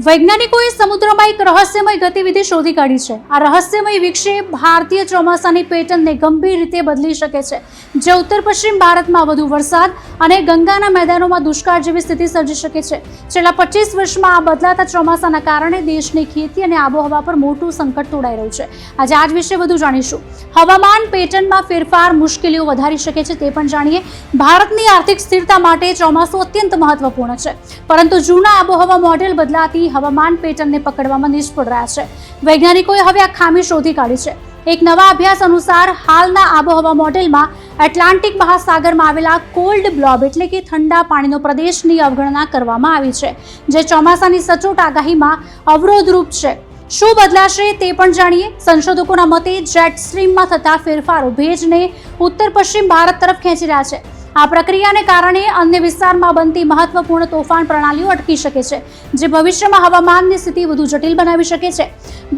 વૈજ્ઞાનિકોએ સમુદ્રમાં એક રહસ્યમય ગતિવિધિ શોધી કાઢી છે। આ રહસ્યમય વિક્ષેપ ભારતીય ચોમાસાની પેટર્નને ગંભીર રીતે બદલી શકે છે, જે ઉત્તર પશ્ચિમ ભારતમાં વધુ વરસાદ અને ગંગાના મેદાનોમાં દુષ્કાળ જેવી સ્થિતિ સર્જી શકે છે। છેલ્લા 25 વર્ષમાં આ બદલાતા ચોમાસાના કારણે દેશની ખેતી અને આબોહવા પર મોટું સંકટ તોડાઈ રહ્યું છે। આજે આ જ વિશે વધુ જાણીશું। હવામાન પેટર્નમાં ફેરફાર મુશ્કેલીઓ વધારી શકે છે તે પણ જાણીએ। ભારતની આર્થિક સ્થિરતા માટે ચોમાસું અત્યંત મહત્વપૂર્ણ છે, પરંતુ જૂના આબોહવા મોડેલ બદલાતી હવામાન પેટર્નને પકડવામાં નિષ્ફળ રહ્યા છે। વૈજ્ઞાનિકોએ હવે આ ખામી શોધી કાઢી છે। એક નવા અભ્યાસ અનુસાર હાલના આબોહવા મોડેલમાં એટલાન્ટિક મહાસાગરમાં આવેલા કોલ્ડ બ્લોબ એટલે કે ઠંડા પાણીનો પ્રદેશની અવગણના કરવામાં આવી છે, જે ચોમાસાની સચોટ આગાહીમાં અવરોધરૂપ છે। શું બદલાશે તે પણ જાણીએ। સંશોધકોના મતે જેટ સ્ટ્રીમમાં થતા ફેરફારો ભેજને ઉત્તર પશ્ચિમ ભારત તરફ ખેંચી રહ્યા છે। આ પ્રક્રિયાને કારણે અન્ય વિસ્તારમાં બનતી મહત્વપૂર્ણ તોફાન પ્રણાલીઓ અટકી શકે છે, જે ભવિષ્યમાં હવામાનની સ્થિતિ વધુ જટિલ બનાવી શકે છે।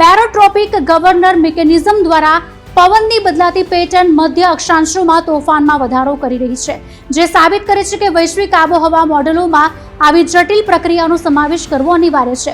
બેરોટ્રોપિક ગવર્નર મિકેનિઝમ દ્વારા પવનની બદલાતી પેટર્ન મધ્ય અક્ષાંશોમાં તોફાનમાં વધારો કરી રહી છે, જે સાબિત કરે છે કે વૈશ્વિક આબોહવા મોડેલોમાં આવી જટિલ પ્રક્રિયાનો સમાવેશ કરવો અનિવાર્ય છે।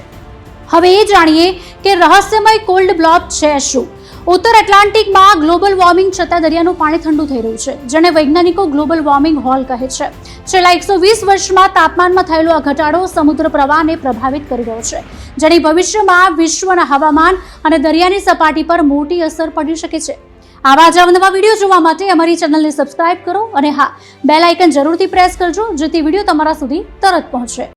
હવે એ જાણીએ કે રહસ્યમય કોલ્ડ બ્લોબ છે શું। ઉત્તર એટલાન્ટિકમાં ગ્લોબલ વોર્મિંગ છતાં દરિયાનું પાણી ઠંડુ થઈ રહ્યું છે, જેને વૈજ્ઞાનિકો ગ્લોબલ વોર્મિંગ હોલ કહે છે। છેલ્લા 120 વર્ષમાં તાપમાનમાં થયેલો આ ઘટાડો સમુદ્ર પ્રવાહને પ્રભાવિત કરી રહ્યો છે, જેની ભવિષ્યમાં વિશ્વના હવામાન અને દરિયાની સપાટી પર મોટી અસર પડી શકે છે। આવા જ અવનવા વિડીયો જોવા માટે અમારી ચેનલને સબસ્ક્રાઇબ કરો અને હા, બેલ આઇકન જરૂરથી પ્રેસ કરજો, જેથી વિડીયો તમારા સુધી તરત પહોંચે।